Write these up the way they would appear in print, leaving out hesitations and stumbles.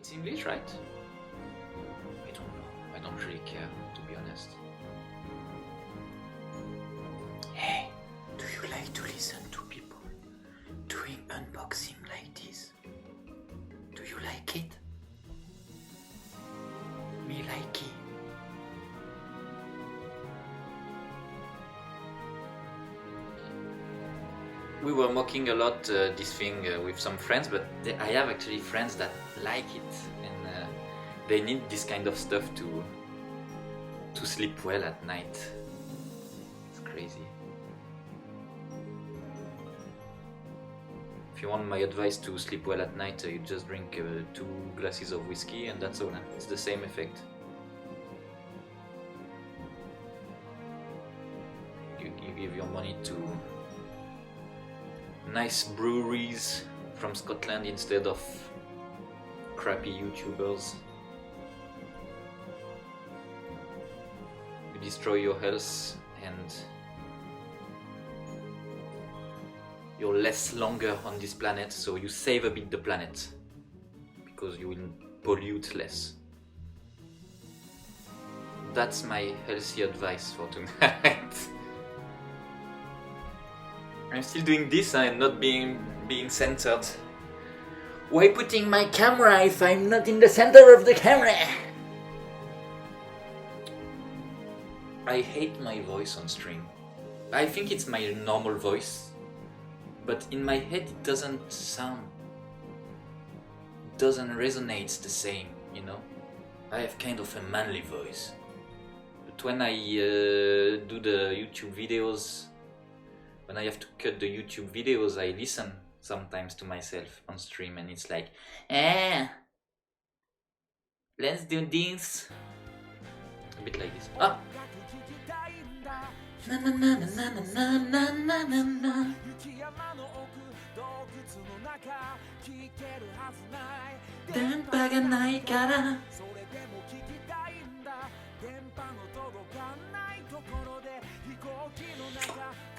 It's English, right? I don't know. I don't really care, to be honest. Hey, do you like to listen to people doing unboxing like this? Do you like it? Me like it. We were mocking a lot this thing with some friends, but I have actually friends that like it, and they need this kind of stuff to sleep well at night. It's crazy. If you want my advice to sleep well at night, you just drink 2 glasses of whiskey and that's all. It's the same effect. You give your money to nice breweries from Scotland instead of crappy YouTubers. You destroy your health and you're less longer on this planet, so you save a bit the planet because you will pollute less. That's my healthy advice for tonight. I'm still doing this and not being censored. Why putting my camera if I'm not in the center of the camera? I hate my voice on stream. I think it's my normal voice, but in my head it doesn't resonate the same, you know? I have kind of a manly voice. But when I do the YouTube videos, when I have to cut the YouTube videos, I listen sometimes to myself on stream and it's like, let's do this. A bit like this. Ah! Na na na na na na na na na.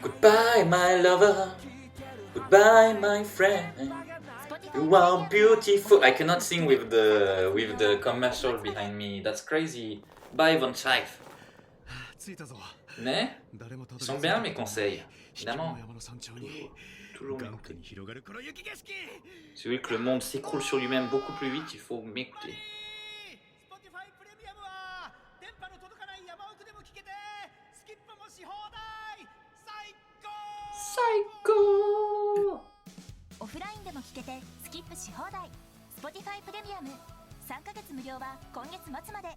Goodbye, my lover. Goodbye, my friend. You are beautiful. I cannot sing with the commercial behind me. That's crazy. Bye, Von Scheif. Mais ils sont bien mes conseils, évidemment. Toujours m'écouter. Si vous voulez que le monde s'écroule sur lui-même beaucoup plus vite, il faut m'écouter. Psycho! オフラインでも聞けてスキップし放題 Spotify プレミアム3ヶ月無料は今月末まで。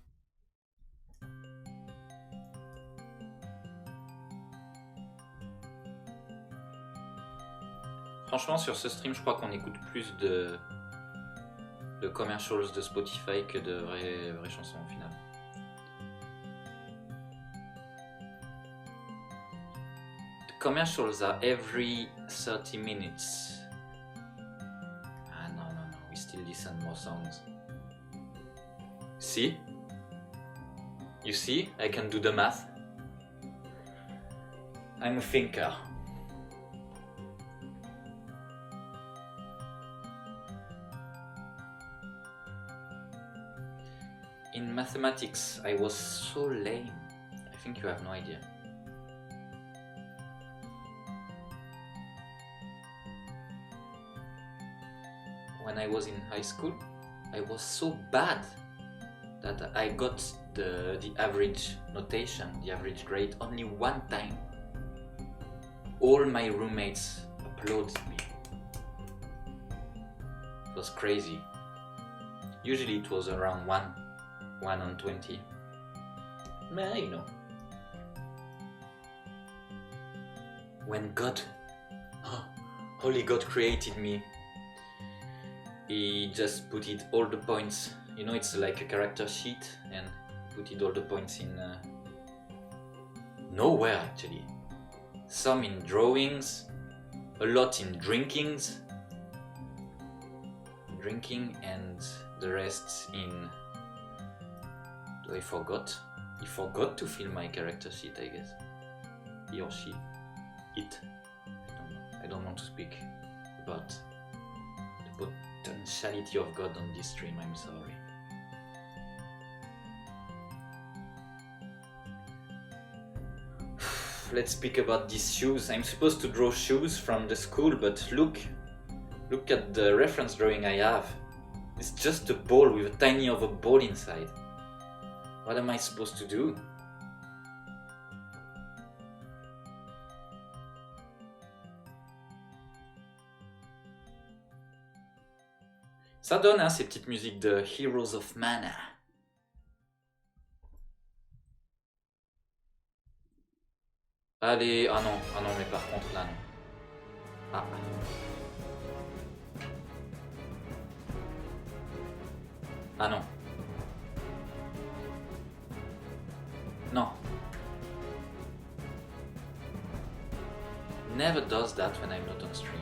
Franchement, sur ce stream, je crois qu'on écoute plus de commercials de Spotify que de vraies chansons au final. The commercials are every 30 minutes. Ah no, we still listen more songs. See? You see? I can do the math. I'm a thinker. In mathematics, I was so lame. I think you have no idea. When I was in high school, I was so bad that I got the average notation, the average grade, only one time. All my roommates applauded me. It was crazy. Usually it was around 1 on 20. But you know. When God, Holy God created me, He just put it all the points. You know, it's like a character sheet and put it all the points in nowhere actually. Some in drawings, a lot in drinking, and the rest in... I forgot. He forgot to fill my character sheet, I guess. He or she. It. I don't know. I don't want to speak about the potentiality of God on this stream, I'm sorry. Let's speak about these shoes. I'm supposed to draw shoes from the school, but look at the reference drawing I have. It's just a ball with a tiny of a ball inside. What am I supposed to do? Ça donne hein, ces petites musiques de Heroes of Mana. Allez, ah non, mais par contre là non. Ah. Ah non. Non. Never does that when I'm not on stream.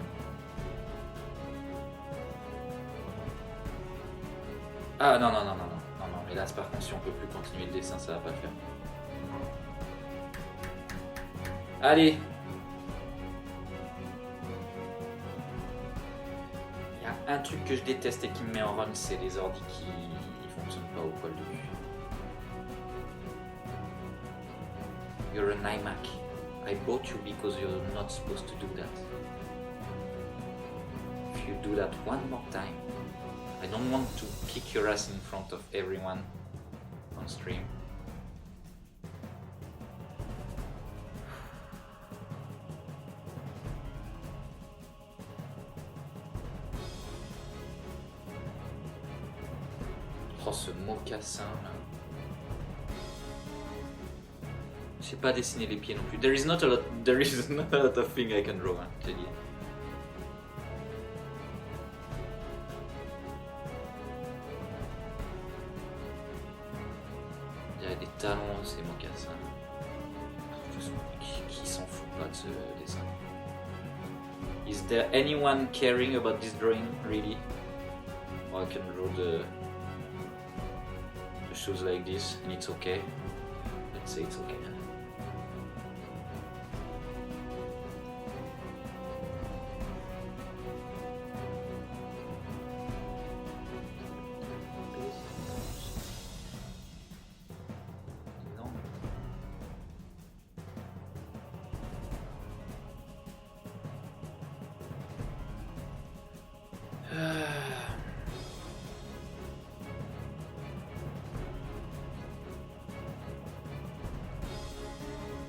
Ah non, mais là par contre si on peut plus continuer le dessin, ça va pas le faire. Allez. Il y a un truc que je déteste et qui me met en run, c'est les ordi qui fonctionnent pas au poil de cul. You're an iMac. I bought you because you're not supposed to do that. If you do that one more time, I don't want to kick your ass in front of everyone on stream. Oh, ce mocassin là. Je sais pas dessiner les pieds non plus. There is not a lot of things I can draw, hein, je te dis. Il y a des talons, ces mocassins. Qui s'en fout pas de ce dessin? Is there anyone caring about this drawing, really? Or I can draw the shoes like this and it's okay. Let's say it's okay.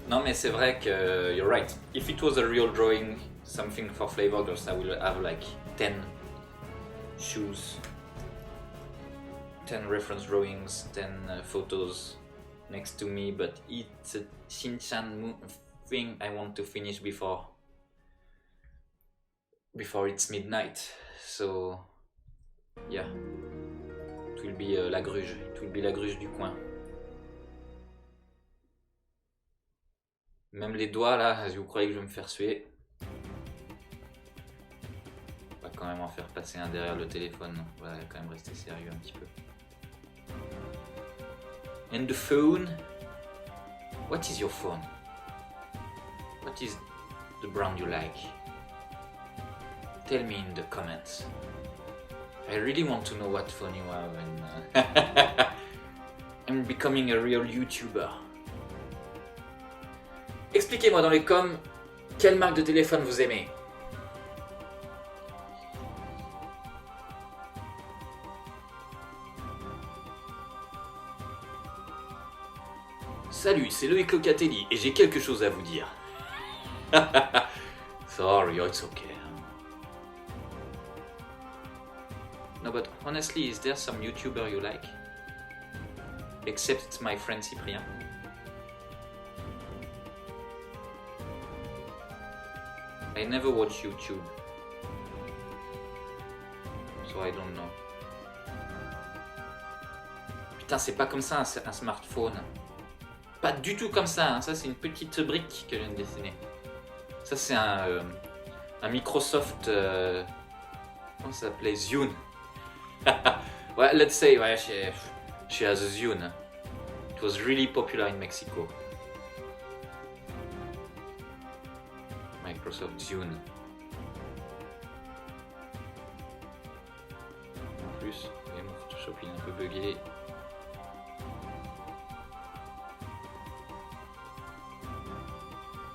Non mais c'est vrai que you're right. If it was a real drawing, something for Flavor Girls, I will have like 10 shoes, 10 reference drawings, 10 photos next to me, but it's a Shinchan thing I want to finish before it's midnight. So yeah, it will be la gruge. It will be la gruge du coin. Même les doigts là, si vous croyez que je vais me faire suer. On va quand même en faire passer un derrière le téléphone. On va quand même rester sérieux un petit peu. And the phone? What is your phone? What is the brand you like? Tell me in the comments. I really want to know what phone you have and I'm becoming a real YouTuber. Expliquez-moi dans les coms quelle marque de téléphone vous aimez. Salut, c'est Loïc Locatelli et j'ai quelque chose à vous dire. Sorry, it's okay. No, but honestly, is there some YouTuber you like? Except my friend Cyprien. I never watch YouTube, so I don't know. Putain, c'est pas comme ça un smartphone. Pas du tout comme ça, hein. Ça c'est une petite brique que je viens de dessiner. Ça c'est un Microsoft... comment ça s'appelait? Zune. Ouais, let's say, ouais, she has a Zune. It was really popular in Mexico. Microsoft Zune. il est un peu bugué.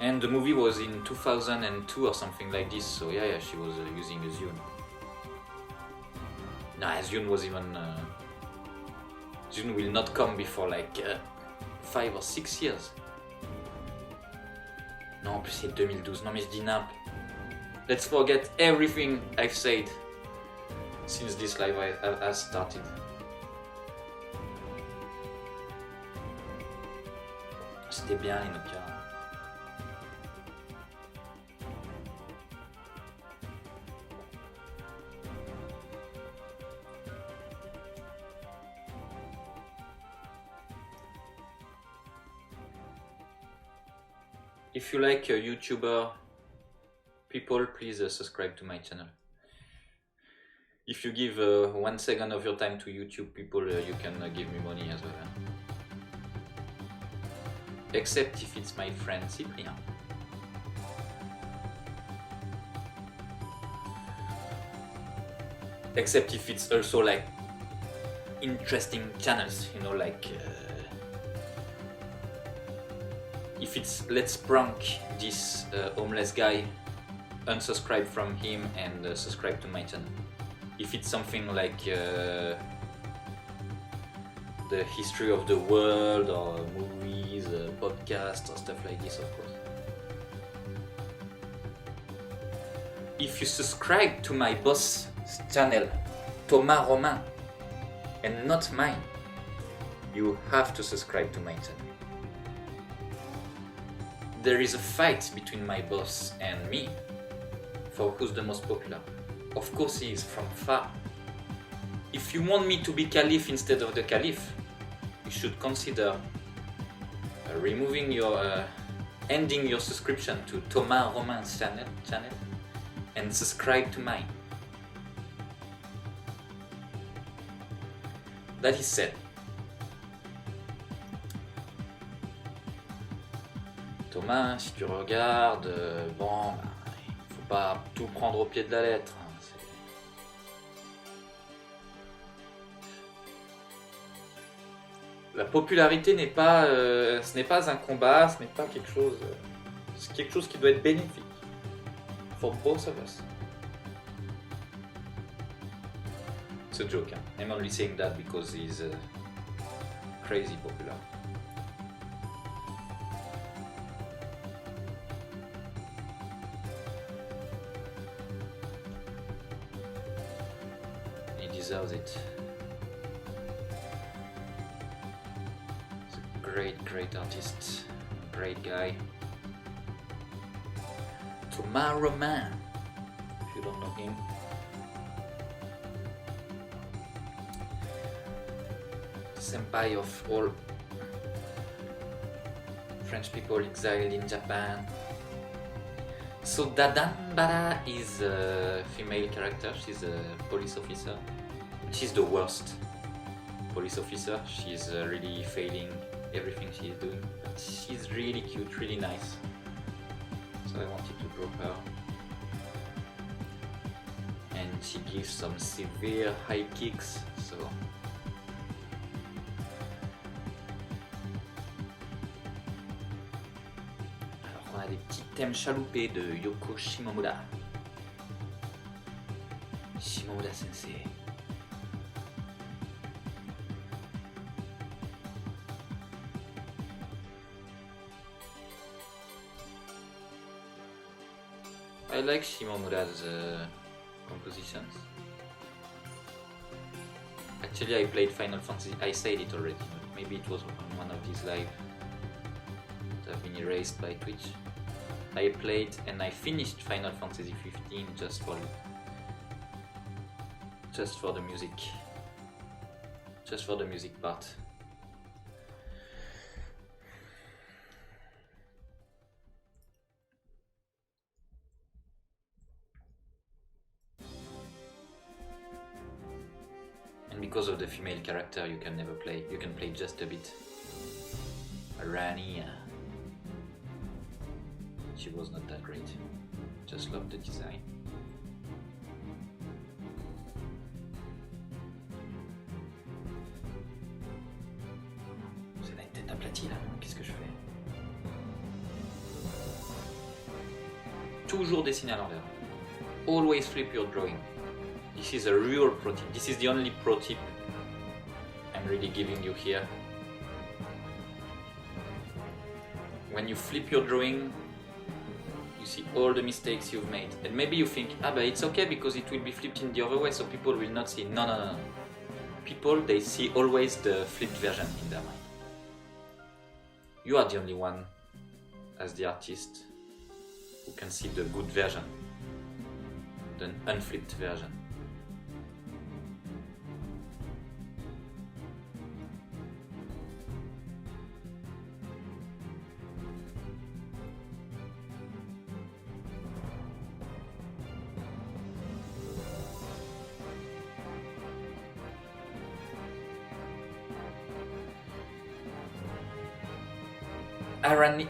And the movie was in 2002 or something like this, so yeah, she was using a Zune. Nah, Zune was even... Zune will not come before like 5 or 6 years. Non, en plus c'est 2012, non mais je dis nimp. Let's forget everything I've said since this live has started. C'était bien les Nokia. If you like YouTuber people, please subscribe to my channel. If you give 1 second of your time to YouTube people, you can give me money as well. Except if it's my friend Cyprien. Except if it's also like interesting channels, you know, like if it's let's prank this homeless guy, unsubscribe from him and subscribe to my channel. If it's something like the history of the world or movies, podcasts or stuff like this, of course. If you subscribe to my boss channel, Thomas Romain, and not mine, you have to subscribe to my channel. There is a fight between my boss and me for who's the most popular. Of course he is from far. If you want me to be Caliph instead of the Caliph, you should consider removing your ending your subscription to Thomas Romain's channel and subscribe to mine. That is said. Thomas, si tu regardes, bon, il faut pas tout prendre au pied de la lettre. La popularité n'est pas, ce n'est pas un combat, ce n'est pas quelque chose, c'est quelque chose qui doit être bénéfique for both of us. It's a joke. Hein? I'm only saying that because he's crazy popular. He deserves it. He's a great artist, great guy. Thomas Romain, if you don't know him. Senpai of all French people exiled in Japan. So Dadanbara is a female character, she's a police officer. She's the worst police officer, she's really failing everything she is doing. But she's really cute, really nice. So I wanted to draw her. And she gives some severe high kicks, so on a des petits thèmes chaloupés de Yoko Shimomura. Shimomura sensei. I like Shimomura's compositions. Actually, I played Final Fantasy. I said it already. Maybe it was on one of these live that have been erased by Twitch. I played and I finished Final Fantasy 15 just for the music. Just for the music part. And because of the female character, you can never play. You can play just a bit. Rani, she was not that great. Just loved the design. aplati là, qu'est-ce que je fais? Toujours dessiner à l'envers. Always flip your drawing. This is a real pro tip. This is the only pro tip I'm really giving you here. When you flip your drawing, you see all the mistakes you've made. And maybe you think, but it's okay because it will be flipped in the other way, so people will not see. No, no, no. People, they see always the flipped version in their mind. You are the only one, as the artist, who can see the good version, the unflipped version.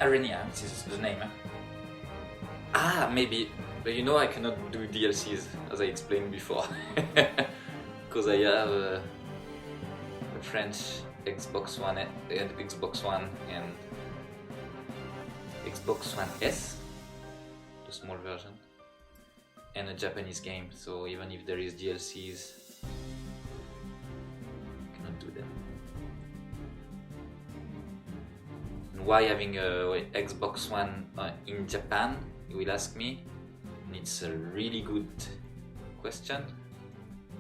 Arenia, this is the name. Maybe, but you know I cannot do DLCs, as I explained before, because I have a French Xbox One and Xbox One and Xbox One S, the small version, and a Japanese game, so even if there is DLCs, I cannot do them. Why having a Xbox One in Japan, you will ask me, and it's a really good question.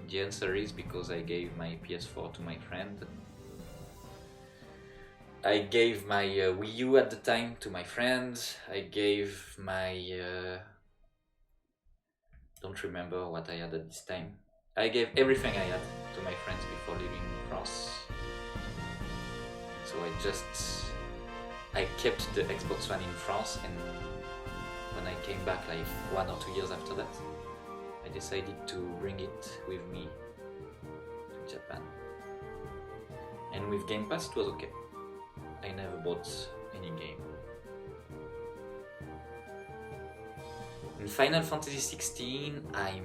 The answer is because I gave my PS4 to my friend. I gave my Wii U at the time to my friend. I gave my... don't remember what I had at this time. I gave everything I had to my friends before leaving France. So I kept the Xbox One in France, and when I came back like 1 or 2 years after that, I decided to bring it with me to Japan. And with Game Pass it was okay. I never bought any game. In Final Fantasy 16, I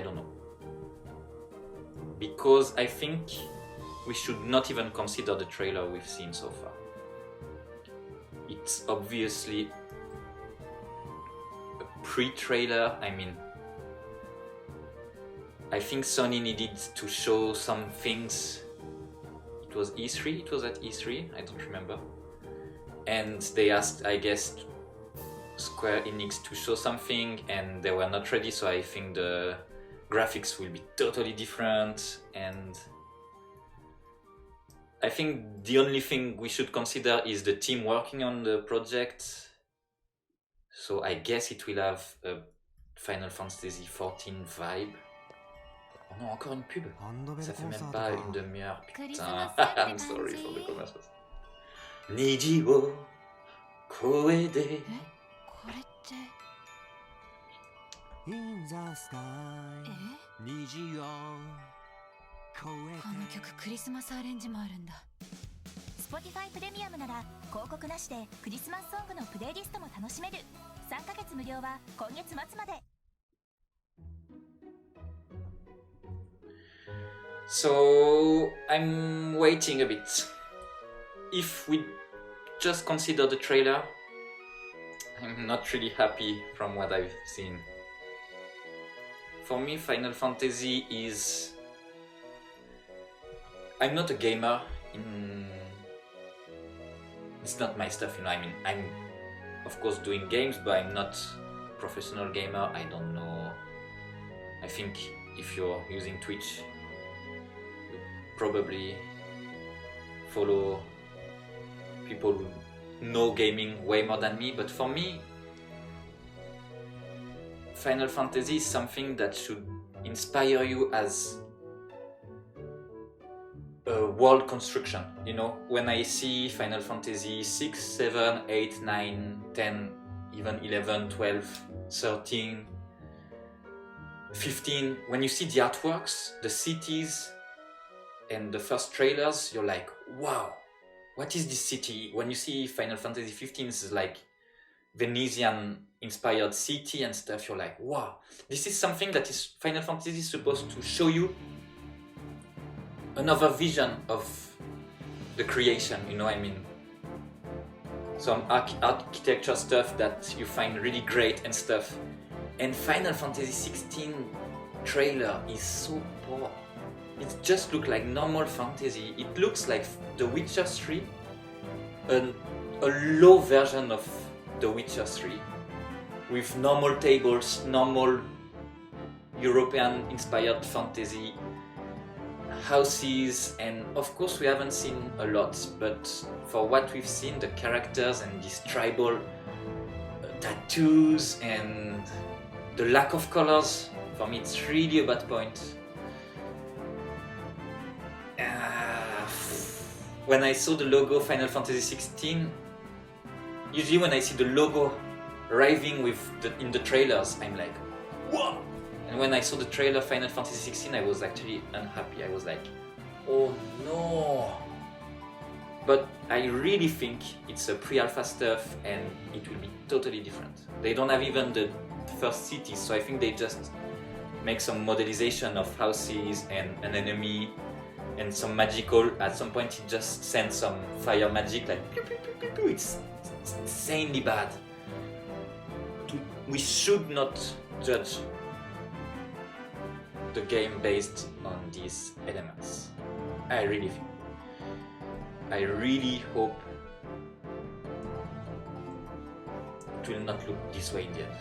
don't know. Because I think we should not even consider the trailer we've seen so far. It's obviously a pre-trailer. I mean, I think Sony needed to show some things. It was E3? It was at E3? I don't remember. And they asked, I guess, Square Enix to show something, and they were not ready, so I think the graphics will be totally different, and I think the only thing we should consider is the team working on the project. So I guess it will have a Final Fantasy XIV vibe. Oh non, encore une pub. Ça fait même pas une demi-heure, putain. I'm sorry for the commercials. Niji wo koe de. これって In the sky 虹を越えてこの曲クリスマスアレンジもあるんだ Spotify プレミアムなら広告なしでクリスマスソングのプレイリストも楽しめる3ヶ月無料は今月末まで So I'm waiting a bit. If we just consider the trailer, I'm not really happy from what I've seen. For me, Final Fantasy is... I'm not a gamer. It's not my stuff, you know. I mean, I'm of course doing games, but I'm not a professional gamer. I don't know. I think if you're using Twitch, you probably follow people who know gaming way more than me. But for me, Final Fantasy is something that should inspire you as a world construction. You know, when I see Final Fantasy 6, 7, 8, 9, 10, even 11, 12, 13, 15, when you see the artworks, the cities, and the first trailers, you're like, wow, what is this city? When you see Final Fantasy 15, it's like Venetian inspired city and stuff, you're like, wow, this is something that is Final Fantasy is supposed to show you another vision of the creation, you know, I mean, some architecture stuff that you find really great and stuff. And Final Fantasy 16 trailer is so poor. It just looks like normal fantasy. It looks like The Witcher 3, a low version of The Witcher 3, with normal tables, normal European-inspired fantasy houses, and of course we haven't seen a lot, but for what we've seen, the characters and these tribal tattoos and the lack of colors, for me it's really a bad point. When I saw the logo Final Fantasy 16, usually when I see the logo arriving in the trailers, I'm like, whoa! And when I saw the trailer Final Fantasy 16, I was actually unhappy. I was like, oh no! But I really think it's a pre-alpha stuff and it will be totally different. They don't have even the first cities, so I think they just make some modelization of houses and an enemy and some magical. At some point it just sends some fire magic, like pew, pew, pew, pew, pew. It's insanely bad. We should not judge the game based on these elements. I really think. I really hope it will not look this way in the end.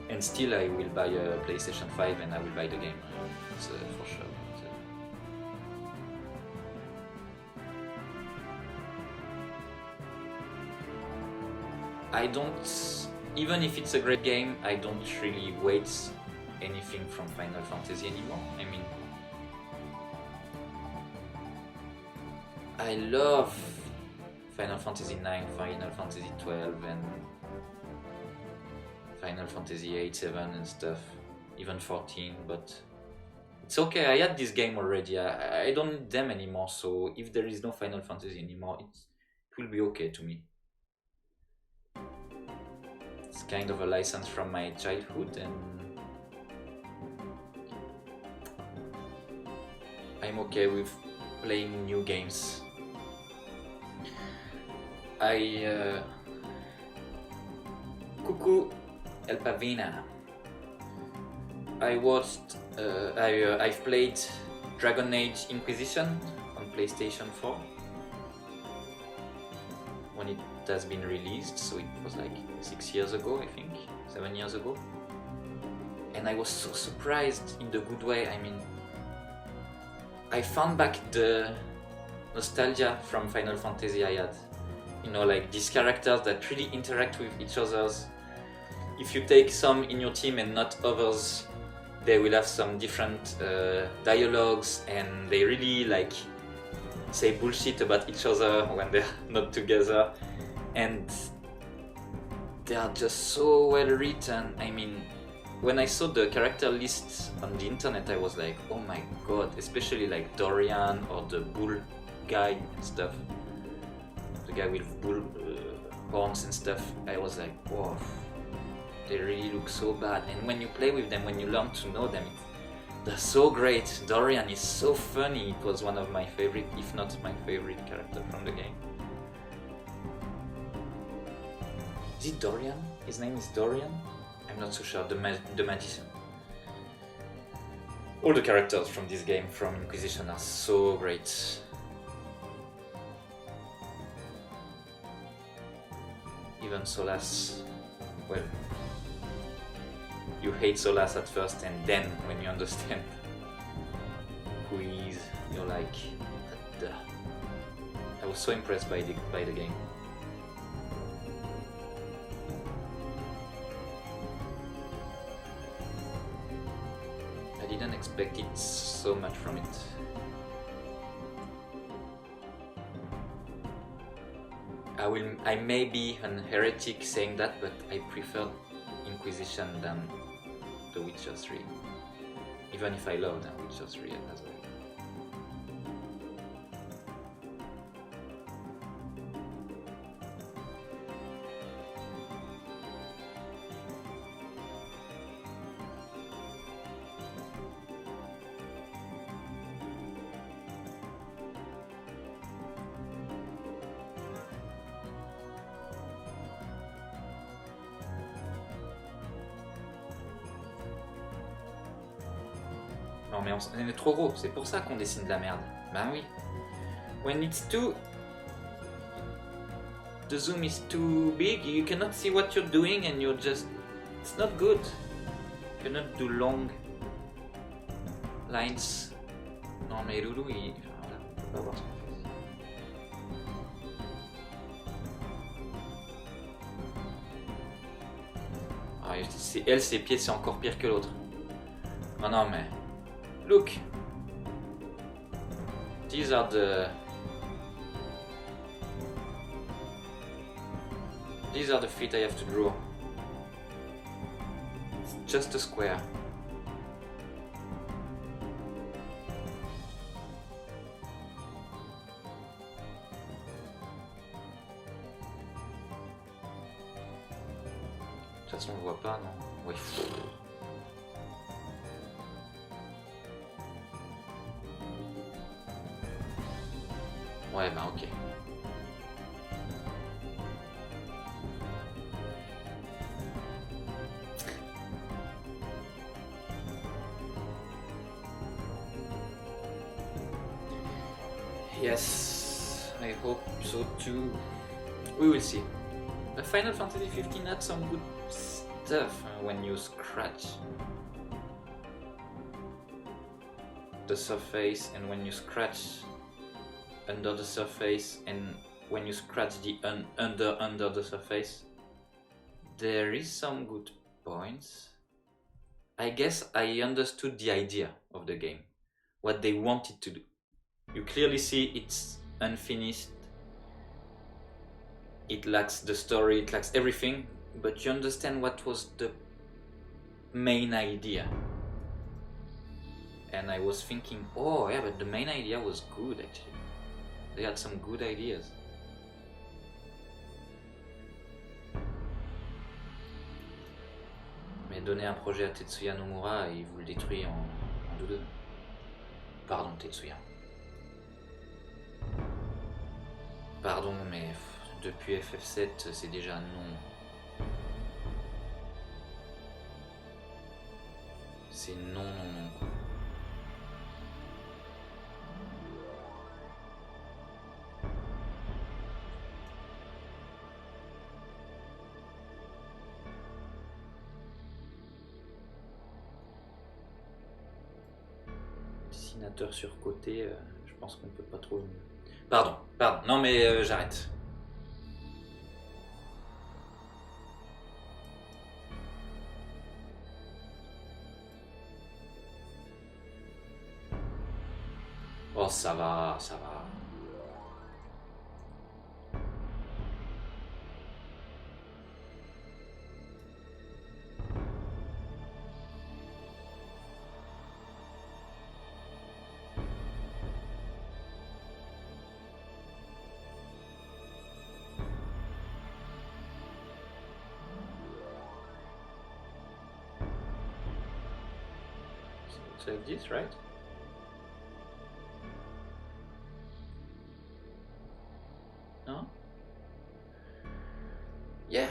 And still I will buy a PlayStation 5 and I will buy the game, it's, for sure. I don't, even if it's a great game, I don't really wait anything from Final Fantasy anymore. I mean, I love Final Fantasy 9, Final Fantasy 12 and Final Fantasy 8, 7 and stuff, even 14, but it's okay, I had this game already, I don't need them anymore, so if there is no Final Fantasy anymore, it will be okay to me. It's kind of a license from my childhood and I'm okay with playing new games. Coucou El Pavina. I've played Dragon Age Inquisition on PlayStation 4 when it has been released, so it was like 6 years ago, I think, 7 years ago. And I was so surprised in the good way. I mean, I found back the nostalgia from Final Fantasy I had. You know, like these characters that really interact with each other. If you take some in your team and not others, they will have some different dialogues and they really like say bullshit about each other when they're not together. And they are just so well written. I mean, when I saw the character lists on the internet, I was like, oh my god, especially like Dorian or the bull guy and stuff. The guy with bull horns and stuff. I was like, whoa, they really look so bad. And when you play with them, when you learn to know them, they're so great. Dorian is so funny. It was one of my favorite, if not my favorite character from the game. Is it Dorian? His name is Dorian? I'm not so sure. The magician. All the characters from this game, from Inquisition, are so great. Even Solas, well, you hate Solas at first, and then when you understand who he is, you're like, what the? I was so impressed by the game. I didn't expect it so much from it. I may be an heretic saying that, but I prefer Inquisition than The Witcher 3. Even if I love The Witcher 3 as well. Non mais on est trop gros, c'est pour ça qu'on dessine de la merde. Ben oui. When it's too... The zoom is too big, you cannot see what you're doing and you're just... It's not good. You cannot do long lines. Non mais Loulou, il... Enfin, voilà, on peut pas voir ce qu'on fait. Ah, elle, ses pieds, c'est encore pire que l'autre. Oh non mais... Look! These are the... These are the feet I have to draw. It's just a square. De toute façon, on voit pas, non? Oui. Ouais, ben ok. Yes, I hope so too. We will see. The Final Fantasy 15 had some good stuff when you scratch the surface and when you scratch under the surface and when you scratch the under the surface. There is some good points. I guess I understood the idea of the game, what they wanted to do. You clearly see it's unfinished, it lacks the story, it lacks everything, but you understand what was the main idea. And I was thinking, oh yeah, but the main idea was good actually. They had some good ideas. Mais donner un projet à Tetsuya Nomura et il vous le détruit en 2-2. Pardon Tetsuya. Pardon, mais depuis FF7, c'est déjà non. C'est non, non, non. Dessinateur surcoté, je pense qu'on peut pas trop... Pardon, non mais j'arrête. Oh ça va, ça va. Like this, right? No? Yeah.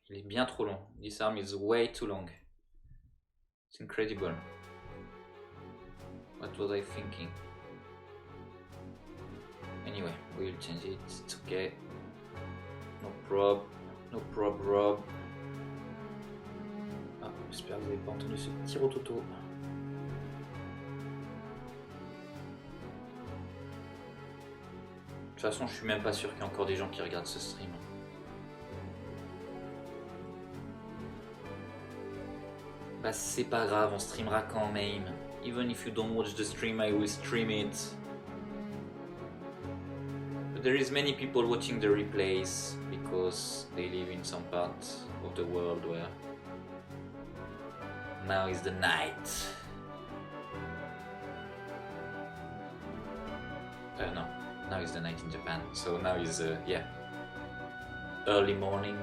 Il est bien trop long. This arm is way too long. It's incredible. What was I thinking? Anyway, we'll change it. It's okay. No prob. No prob, Rob. Ah, j'espère que vous n'avez pas entendu ce petit rototo. De toute façon, je suis même pas sûr qu'il y a encore des gens qui regardent ce stream. Bah c'est pas grave, on streamera quand même. Even if you don't watch the stream, I will stream it. But there is many people watching the replays because they live in some part of the world where now is the night. No, now is the night in Japan. So now is yeah, early morning.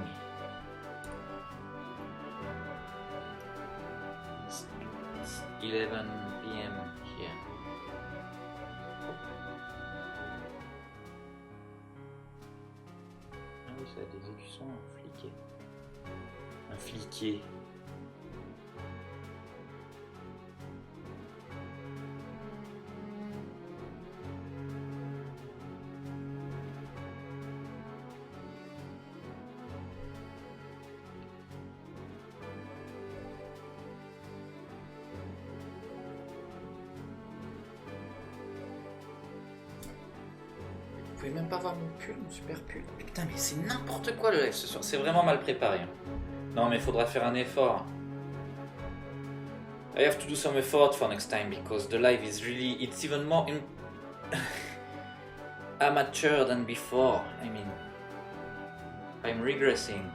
It's 11 p.m. here. Ah oui, ça a des écussons fliqués. Un fliqué. Vous pouvez même pas voir mon pull, mon super pull. Putain, mais c'est n'importe quoi le live ce soir. C'est vraiment mal préparé. Non, mais il faudra faire un effort. I have to do some effort for next time because the live is really, it's even more amateur than before. I mean, I'm regressing.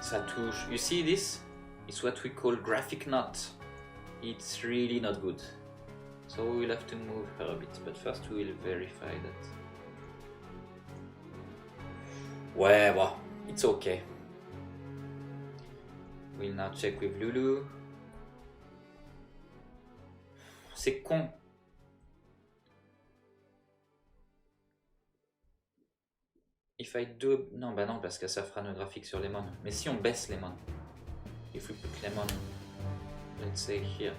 Ça touche. You see this? It's what we call graphic knot. It's really not good. So we will have to move her a bit, but first we will verify that. Ouais, bon, it's okay. We'll now check with Lulu. C'est con. If I do... Non, bah non, parce que ça fera nos graphiques sur Lemon. Mais si on baisse Lemon. If we put Lemon, let's say here.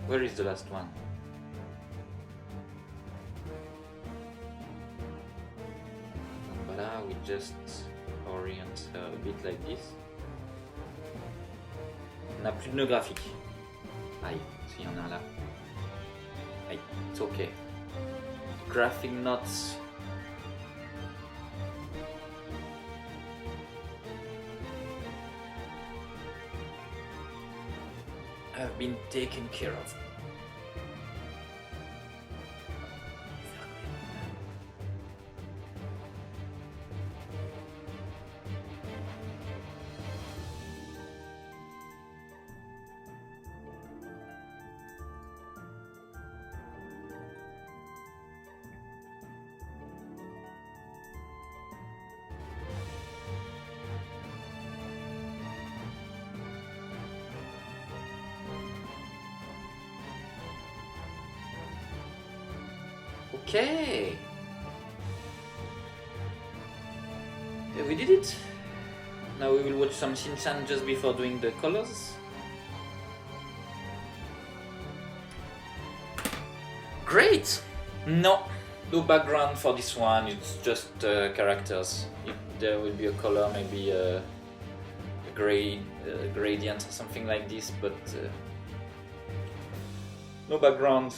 Where is the last one? Voilà, we just orient her a bit like this. On n'a plus de nœud graphique. Aïe, s'il y en a là. Aïe, it's okay. Graphic knots. Have been taken care of. Okay. Yeah, we did it. Now we will watch some Shin-Chan just before doing the colors. Great! No background for this one, it's just characters. There will be a color, maybe a gradient or something like this, but no background.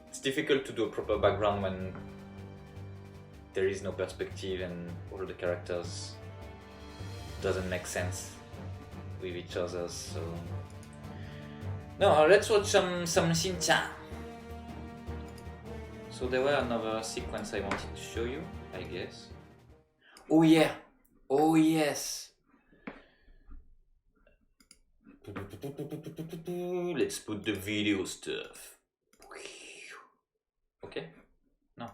It's difficult to do a proper background when there is no perspective and all the characters doesn't make sense with each other, so... No, let's watch some Shin-Chan. So there were another sequence I wanted to show you, I guess. Oh yeah! Oh yes! Let's put the video stuff. Ok? Non.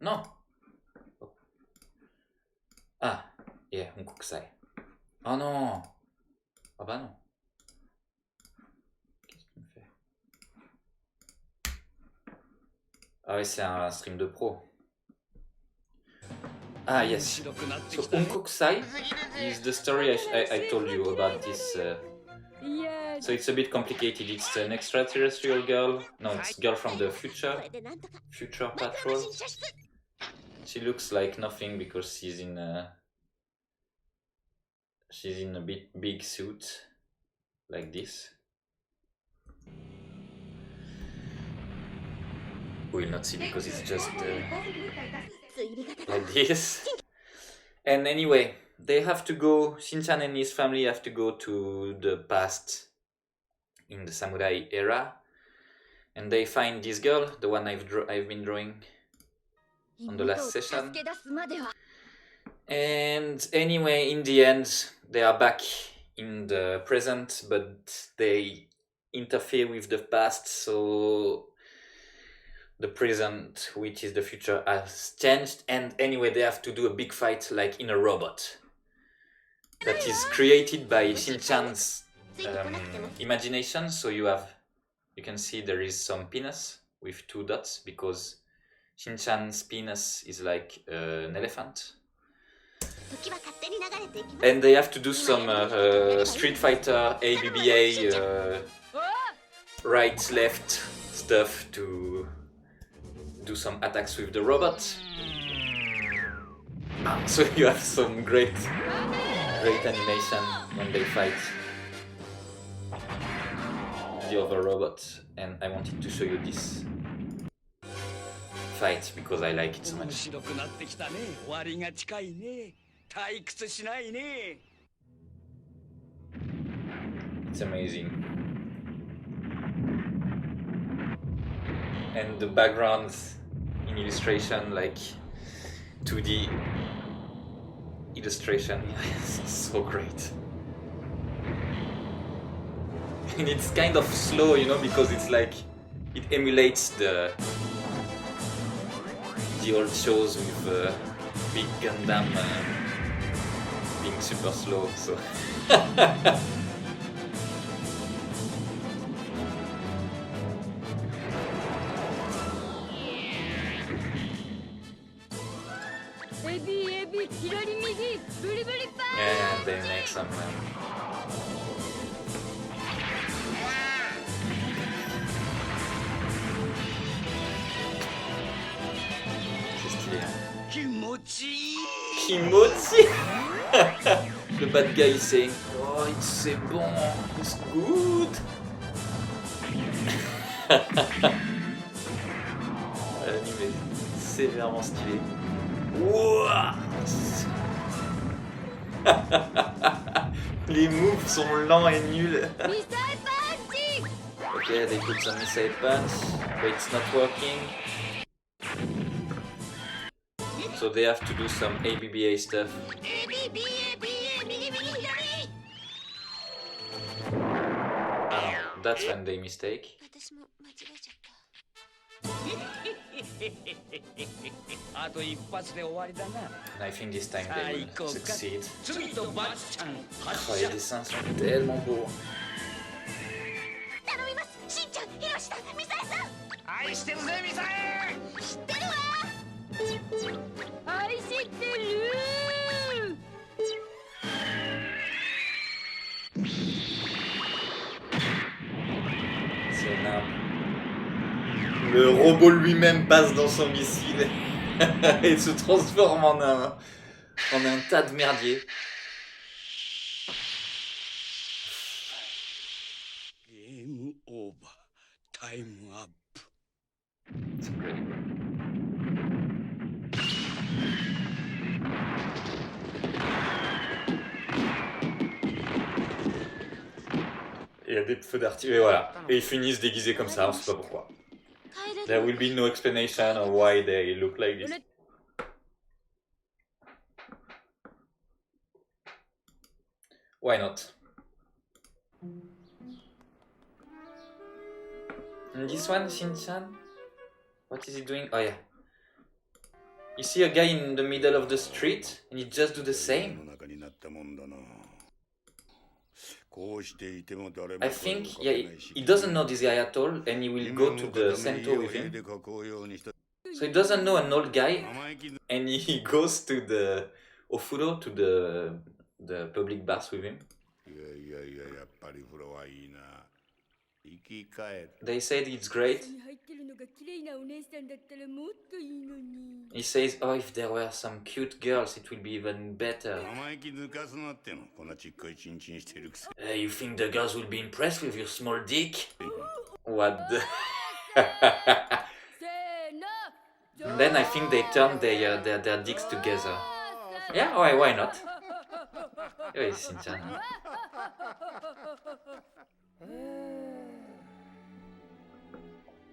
Non! Oh. Ah! Yeah, Honkokusai. Oh non! Ah bah non. Qu'est-ce que tu me fais? Ah oui, c'est un stream de pro. Ah yes. So Honkokusai is the story I told you about this. So it's a bit complicated. It's an extraterrestrial girl. No, it's a girl from the future patrol. She looks like nothing because she's in a big suit like this. We will not see because it's just like this. And anyway, they have to go, Shin-Chan and his family have to go to the past in the samurai era, and they find this girl, the one I've been drawing on the last session. And anyway, in the end, they are back in the present, but they interfere with the past, so the present, which is the future, has changed. And anyway, they have to do a big fight like in a robot that is created by Shinchan's imagination. So you can see there is some penis with 2 dots because Shinchan's penis is like an elephant. And they have to do some Street Fighter, ABBA, right, left stuff to do some attacks with the robot. So you have some great animation when they fight the other robot, and I wanted to show you this fight because I like it so much. It's amazing. And the background in illustration, like 2D illustration, it's so great. And it's kind of slow, you know, because it's like it emulates the old shows with Big Gundam being super slow, so yeah, they make some c'est stylé, hein. Kimochi. The bad guy is saying, oh, c'est bon, it's good. L'anime est sévèrement stylé. Ouah. Les moves sont lents et nuls. Okay, they put some missile punch, but it's not working. So they have to do some ABBA stuff. That's when they mistake. And I think this time they will succeed. Oh, les dessins sont tellement beaux. C'est énorme. Le robot lui-même passe dans son missile et se transforme en un tas de merdier. Game over. Time up. It's incredible. Il y a des feux d'artifice, et voilà. Et ils finissent déguisés comme ça, on sait pas pourquoi. There will be no explanation of why they look like this. Why not? And this one, Shinchan? What is he doing? Oh yeah. You see a guy in the middle of the street and he just do the same? I think, yeah, he doesn't know this guy at all and he will go to the center with him. So he doesn't know an old guy and he goes to the Ofuro, to the public baths with him. They said it's great. He says, oh, if there were some cute girls, it will be even better. You think the girls will be impressed with your small dick? What the... Then I think they turn their dicks together. Yeah, why not? Hey, Shinchan.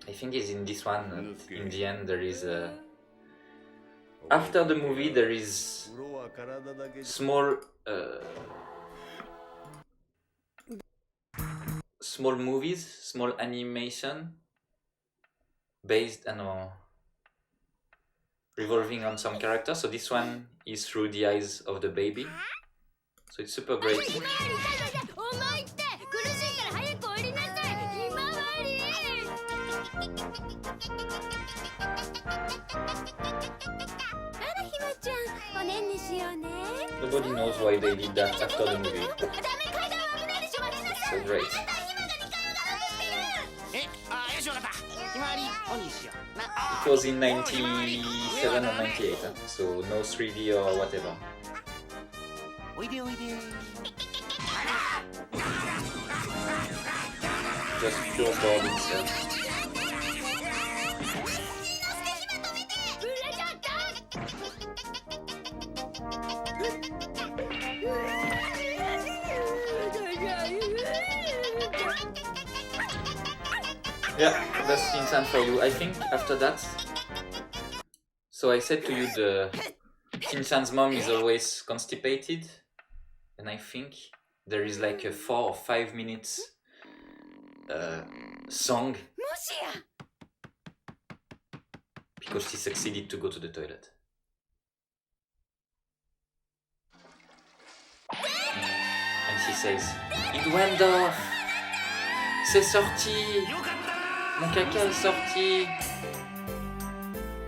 I think it's in this one, in the end there is a... After the movie there is small small movies, small animation based on revolving on some characters. So this one is through the eyes of the baby. So it's super great. Nobody knows why they did that after the movie. So great. It was in 97 or 98, so no 3D or whatever. Just pure board itself. Yeah, that's Shin-chan for you. I think after that, so I said to you the Shin-chan's mom is always constipated, and I think there is like a 4 or 5 minutes song because she succeeded to go to the toilet. And she says, "It went off! C'est sorti! Mon caca est sorti!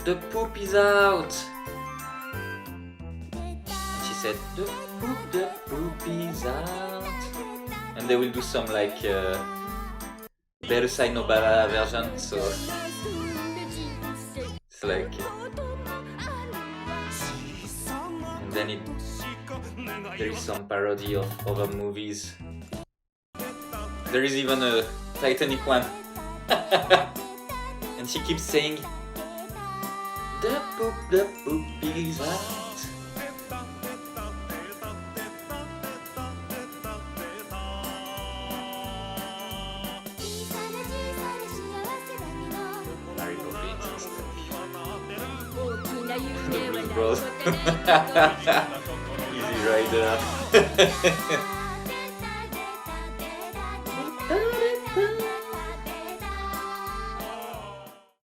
The poop is out!" And she said, the poop is out. And they will do some like Berusai Nobara version, so it's like, and then there is some parody of other movies. There is even a Titanic one. And she keeps saying, the poop is out. Mary Poppins and stuff. The Blues Bros. Easy Rider.